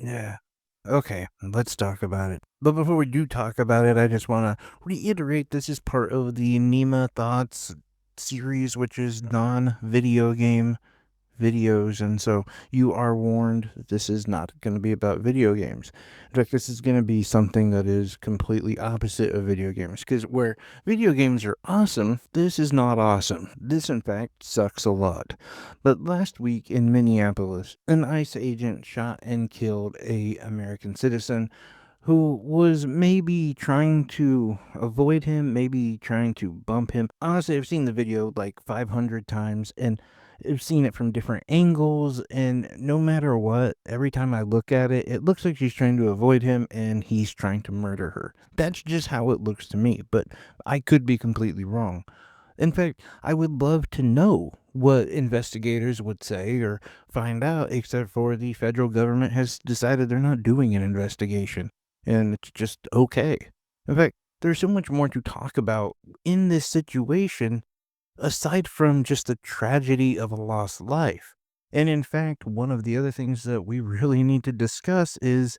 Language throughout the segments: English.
Yeah. Okay, let's talk about it. But before we do talk about it, I just want to reiterate this is part of the Nema Thoughts series, which is non video game videos, and so you are warned that this is not going to be about video games. In fact, this is going to be something that is completely opposite of video games, because where video games are awesome, this is not awesome. This, in fact, sucks a lot. But last week in Minneapolis, an ICE agent shot and killed a American citizen who was maybe trying to avoid him, maybe trying to bump him. Honestly, I've seen the video like 500 times and I've seen it from different angles. And no matter what, every time I look at it, it looks like she's trying to avoid him and he's trying to murder her. That's just how it looks to me, but I could be completely wrong. In fact, I would love to know what investigators would say or find out, except for the federal government has decided they're not doing an investigation, and it's just okay. In fact, there's so much more to talk about in this situation aside from just the tragedy of a lost life. And in fact, one of the other things that we really need to discuss is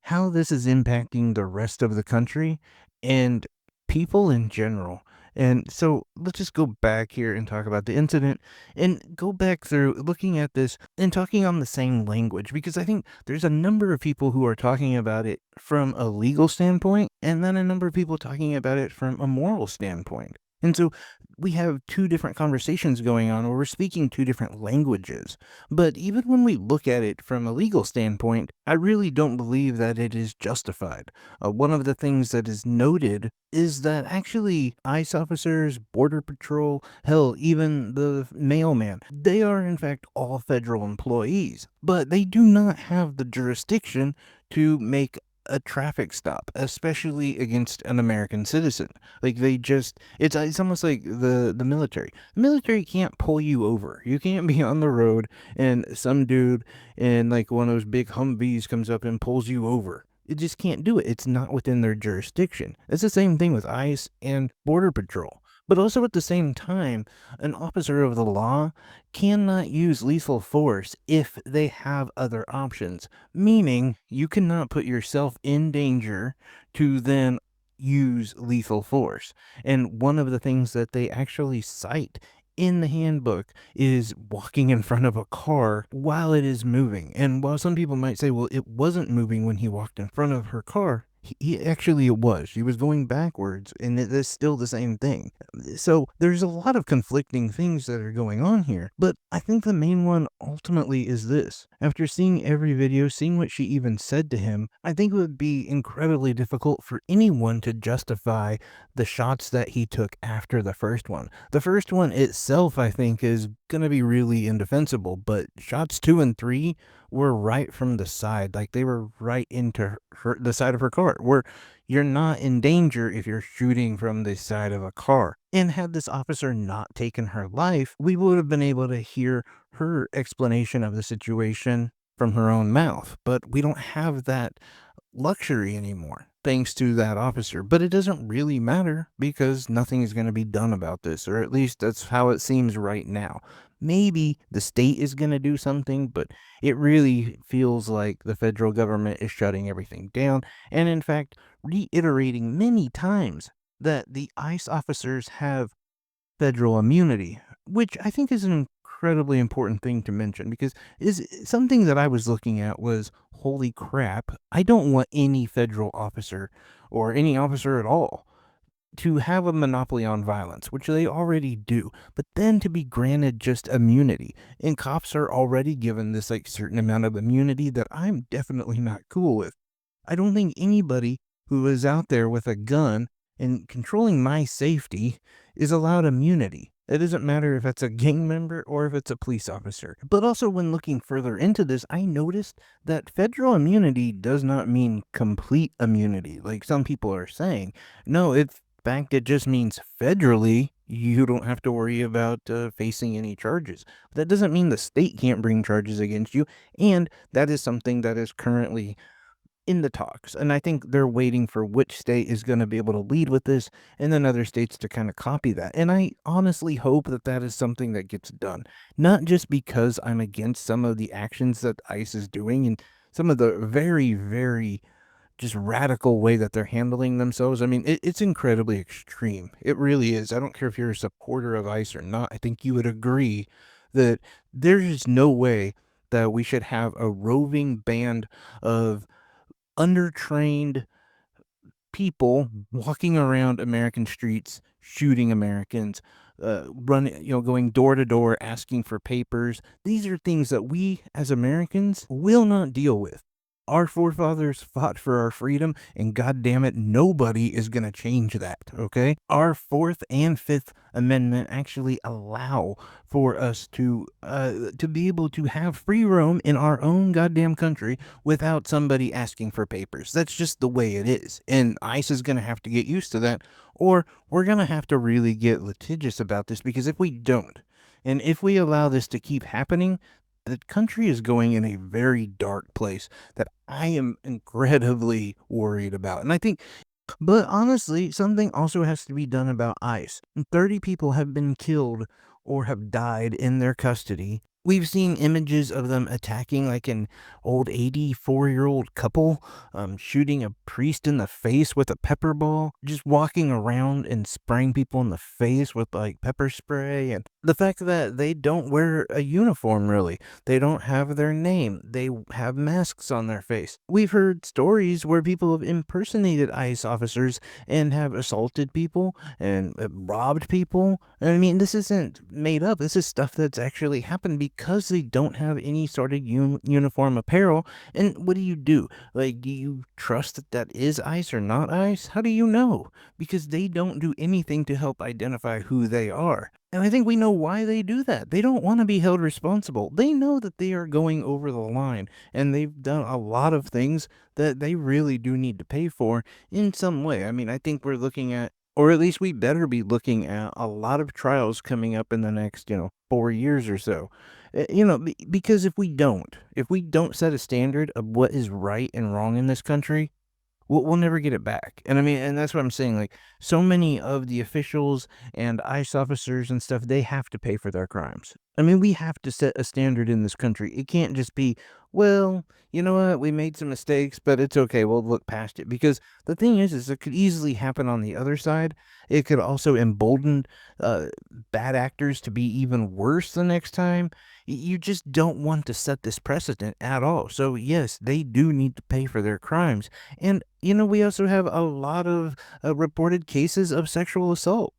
how this is impacting the rest of the country and people in general. And so let's just go back here and talk about the incident and go back through looking at this and talking on the same language because I think there's a number of people who are talking about it from a legal standpoint and then a number of people talking about it from a moral standpoint. And so we have two different conversations going on where we're speaking two different languages. But even when we look at it from a legal standpoint, I really don't believe that it is justified. One of the things that is noted is that actually ICE officers, Border Patrol, hell, even the mailman, they are in fact all federal employees, but they do not have the jurisdiction to make a traffic stop, especially against an American citizen. Like they just, it's almost like the military. The military can't pull you over. You can't be on the road and some dude in like one of those big Humvees comes up and pulls you over. It just can't do it. It's not within their jurisdiction. It's the same thing with ICE and Border Patrol. But also at the same time, an officer of the law cannot use lethal force if they have other options, meaning you cannot put yourself in danger to then use lethal force. And one of the things that they actually cite in the handbook is walking in front of a car while it is moving. And while some people might say, well, it wasn't moving when he walked in front of her car, he actually it was. She was going backwards, and it is still the same thing. So there's a lot of conflicting things that are going on here. But I think the main one ultimately is this. After seeing every video, seeing what she even said to him, I think it would be incredibly difficult for anyone to justify the shots that he took after the first one. The first one itself, I think, is going to be really indefensible, but shots two and three were right from the side. Like they were right into the side of her car, where you're not in danger if you're shooting from the side of a car. And had this officer not taken her life, we would have been able to hear her explanation of the situation from her own mouth. But we don't have that luxury anymore, thanks to that officer. But it doesn't really matter because nothing is going to be done about this, or at least that's how it seems right now. Maybe the state is going to do something, but it really feels like the federal government is shutting everything down, and in fact, reiterating many times that the ICE officers have federal immunity, which I think is an incredibly important thing to mention because is something that I was looking at was holy crap, I don't want any federal officer or any officer at all to have a monopoly on violence, which they already do, but then to be granted just immunity. And cops are already given this like certain amount of immunity that I'm definitely not cool with. I don't think anybody who is out there with a gun and controlling my safety is allowed immunity. It doesn't matter if it's a gang member or if it's a police officer. But also, when looking further into this, I noticed that federal immunity does not mean complete immunity, like some people are saying. No, in fact, it just means federally, you don't have to worry about facing any charges. That doesn't mean the state can't bring charges against you, and that is something that is currently in the talks, and I think they're waiting for which state is gonna be able to lead with this, and then other states to kinda copy that, and I honestly hope that that is something that gets done, not just because I'm against some of the actions that ICE is doing, and some of the very, very just radical way that they're handling themselves. I mean, it's incredibly extreme. It really is. I don't care if you're a supporter of ICE or not. I think you would agree that there is no way that we should have a roving band of undertrained people walking around American streets, shooting Americans, running, going door to door asking for papers. These are things that we as Americans will not deal with. Our forefathers fought for our freedom, and God damn it, nobody is going to change that, okay? Our Fourth and Fifth Amendment actually allow for us to be able to have free roam in our own goddamn country without somebody asking for papers. That's just the way it is. And ICE is going to have to get used to that, or we're going to have to really get litigious about this because if we don't, and if we allow this to keep happening, the country is going in a very dark place that I am incredibly worried about. And I think but honestly, something also has to be done about ICE. 30 people have been killed or have died in their custody. We've seen images of them attacking like an old 84-year-old couple, shooting a priest in the face with a pepper ball, just walking around and spraying people in the face with like pepper spray. And the fact that they don't wear a uniform really, they don't have their name, they have masks on their face. We've heard stories where people have impersonated ICE officers and have assaulted people and robbed people. I mean, this isn't made up. This is stuff that's actually happened because they don't have any sort of uniform apparel. And what do? Like, do you trust that that is ICE or not ICE? How do you know? Because they don't do anything to help identify who they are. And I think we know why they do that. They don't want to be held responsible. They know that they are going over the line, and they've done a lot of things that they really do need to pay for in some way. I mean, I think we're looking at, or at least we better be looking at a lot of trials coming up in the next, 4 years or so. Because if we don't set a standard of what is right and wrong in this country, we'll never get it back. And I mean, and that's what I'm saying. Like, so many of the officials and ICE officers and stuff, they have to pay for their crimes. I mean, we have to set a standard in this country. It can't just be, well, you know what, we made some mistakes, but it's okay. We'll look past it. Because the thing is it could easily happen on the other side. It could also embolden uh, bad actors to be even worse the next time. You just don't want to set this precedent at all. So, yes, they do need to pay for their crimes. And, we also have a lot of reported cases of sexual assault.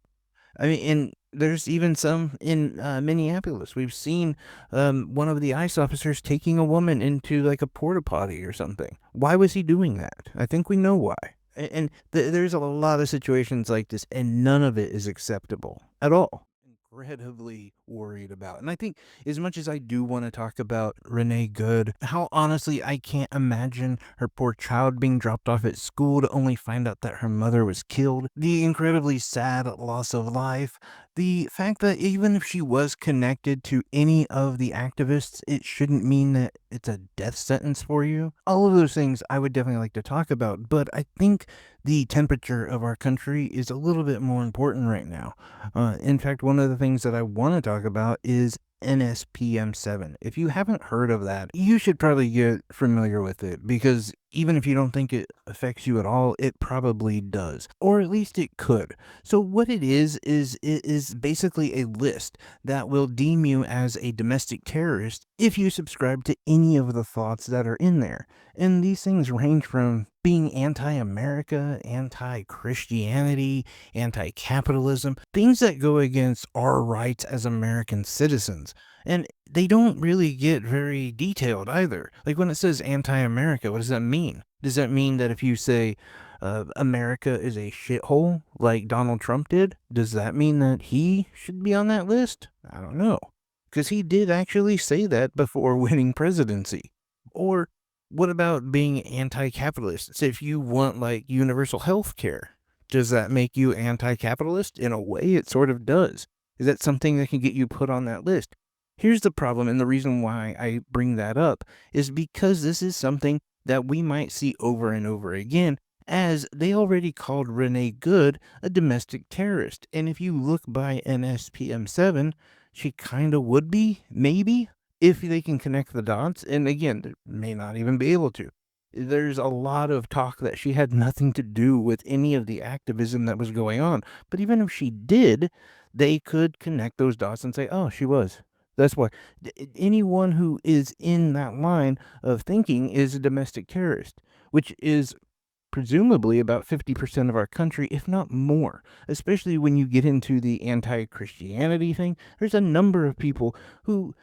I mean, and there's even some in Minneapolis. We've seen one of the ICE officers taking a woman into like a porta potty or something. Why was he doing that? I think we know why. And there's a lot of situations like this, and none of it is acceptable at all. Incredibly worried about. And I think as much as I do want to talk about Renee Good, how honestly I can't imagine her poor child being dropped off at school to only find out that her mother was killed, the incredibly sad loss of life, the fact that even if she was connected to any of the activists, it shouldn't mean that it's a death sentence for you. All of those things I would definitely like to talk about, but I think the temperature of our country is a little bit more important right now. In fact, one of the things that I want to talk about is NSPM7. If you haven't heard of that, you should probably get familiar with it because even if you don't think it affects you at all, it probably does. Or at least it could. So what it is basically a list that will deem you as a domestic terrorist if you subscribe to any of the thoughts that are in there. And these things range from being anti-America, anti-Christianity, anti-capitalism, things that go against our rights as American citizens. And they don't really get very detailed either. Like when it says anti-America, what does that mean? Does that mean that if you say America is a shithole like Donald Trump did, does that mean that he should be on that list? I don't know. Because he did actually say that before winning presidency. Or what about being anti-capitalist? So if you want like universal health care, does that make you anti-capitalist? In a way, it sort of does. Is that something that can get you put on that list? Here's the problem, and the reason why I bring that up is because this is something that we might see over and over again, as they already called Renee Good a domestic terrorist. And if you look by NSPM 7, she kind of would be, maybe. if they can connect the dots, and again, they may not even be able to. There's a lot of talk that she had nothing to do with any of the activism that was going on, but even if she did, they could connect those dots and say, "Oh, she was." That's why anyone who is in that line of thinking is a domestic terrorist, which is presumably about 50% of our country, if not more, especially when you get into the anti Christianity thing. There's a number of people who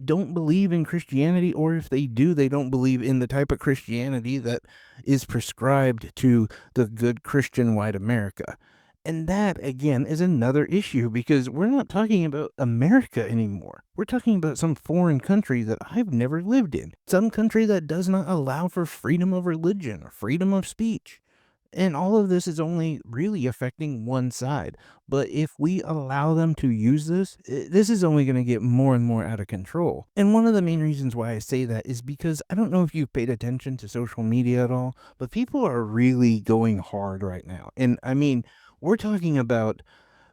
don't believe in Christianity, or if they do, they don't believe in the type of Christianity that is prescribed to the good Christian white America. And that, again, is another issue because we're not talking about America anymore. We're talking about some foreign country that I've never lived in, some country that does not allow for freedom of religion or freedom of speech. And all of this is only really affecting one side. But if we allow them to use this, this is only going to get more and more out of control. And one of the main reasons why I say that is because I don't know if you've paid attention to social media at all, but people are really going hard right now. And I mean, we're talking about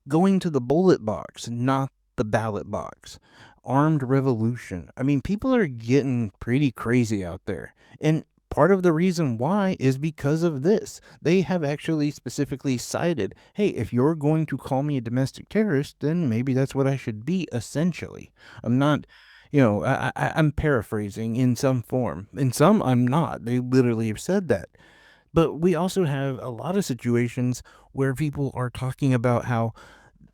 going to the bullet box, not the ballot box. Armed revolution. I mean, people are getting pretty crazy out there. And part of the reason why is because of this. They have actually specifically cited, hey, if you're going to call me a domestic terrorist, then maybe that's what I should be, essentially. I'm not. I'm paraphrasing in some form. In some, I'm not. They literally have said that. But we also have a lot of situations where people are talking about how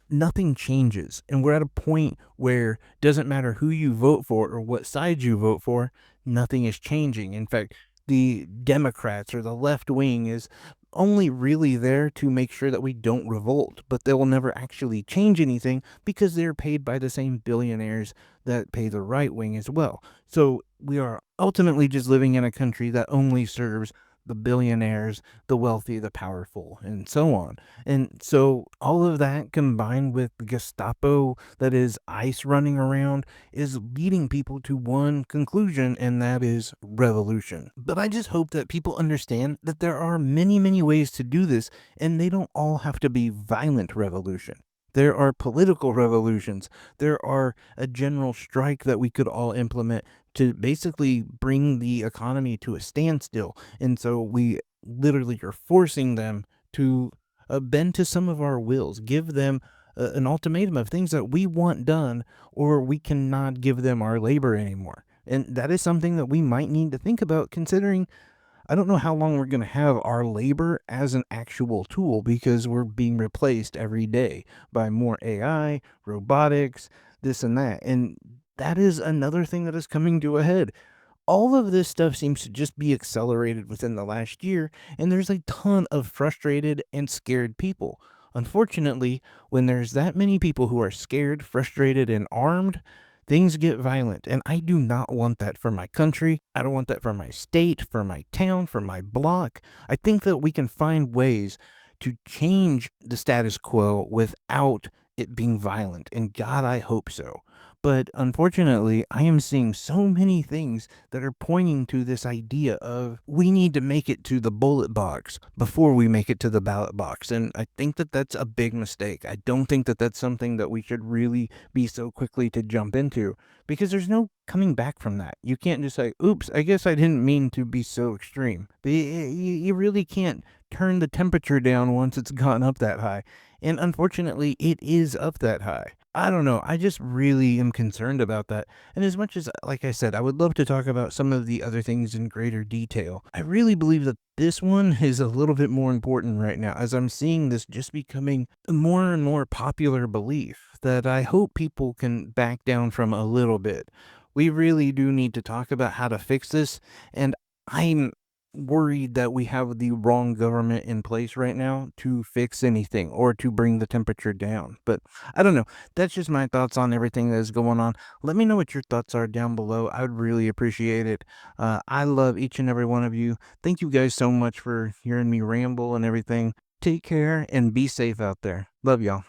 nothing changes. And we're at a point where it doesn't matter who you vote for or what side you vote for, nothing is changing. In fact, the Democrats or the left wing is only really there to make sure that we don't revolt, but they will never actually change anything because they're paid by the same billionaires that pay the right wing as well. So we are ultimately just living in a country that only serves the billionaires, the wealthy, the powerful, and so on. And so all of that combined with the Gestapo that is ICE running around is leading people to one conclusion, and that is revolution. But I just hope that people understand that there are many, many ways to do this, and they don't all have to be violent revolution. There are political revolutions. There are a general strike that we could all implement to basically bring the economy to a standstill. And so we literally are forcing them to bend to some of our wills, give them an ultimatum of things that we want done, or we cannot give them our labor anymore. And that is something that we might need to think about considering I don't know how long we're going to have our labor as an actual tool because we're being replaced every day by more AI, robotics, this and that. And that is another thing that is coming to a head. All of this stuff seems to just be accelerated within the last year, and there's a ton of frustrated and scared people. Unfortunately, when there's that many people who are scared, frustrated, and armed, things get violent. And I do not want that for my country. I don't want that for my state, for my town, for my block. I think that we can find ways to change the status quo without it being violent. And God, I hope so. But unfortunately, I am seeing so many things that are pointing to this idea of we need to make it to the bullet box before we make it to the ballot box. And I think that that's a big mistake. I don't think that that's something that we should really be so quickly to jump into because there's no coming back from that. You can't just say, oops, I guess I didn't mean to be so extreme. You really can't turn the temperature down once it's gone up that high. And unfortunately, it is up that high. I don't know. I just really am concerned about that. And as much as, like I said, I would love to talk about some of the other things in greater detail, I really believe that this one is a little bit more important right now as I'm seeing this just becoming a more and more popular belief that I hope people can back down from a little bit. We really do need to talk about how to fix this. And I'm worried that we have the wrong government in place right now to fix anything or to bring the temperature down. But I don't know. That's just my thoughts on everything that is going on. Let me know what your thoughts are down below. I would really appreciate it. I love each and every one of you. Thank you guys so much for hearing me ramble and everything. Take care and be safe out there. Love y'all.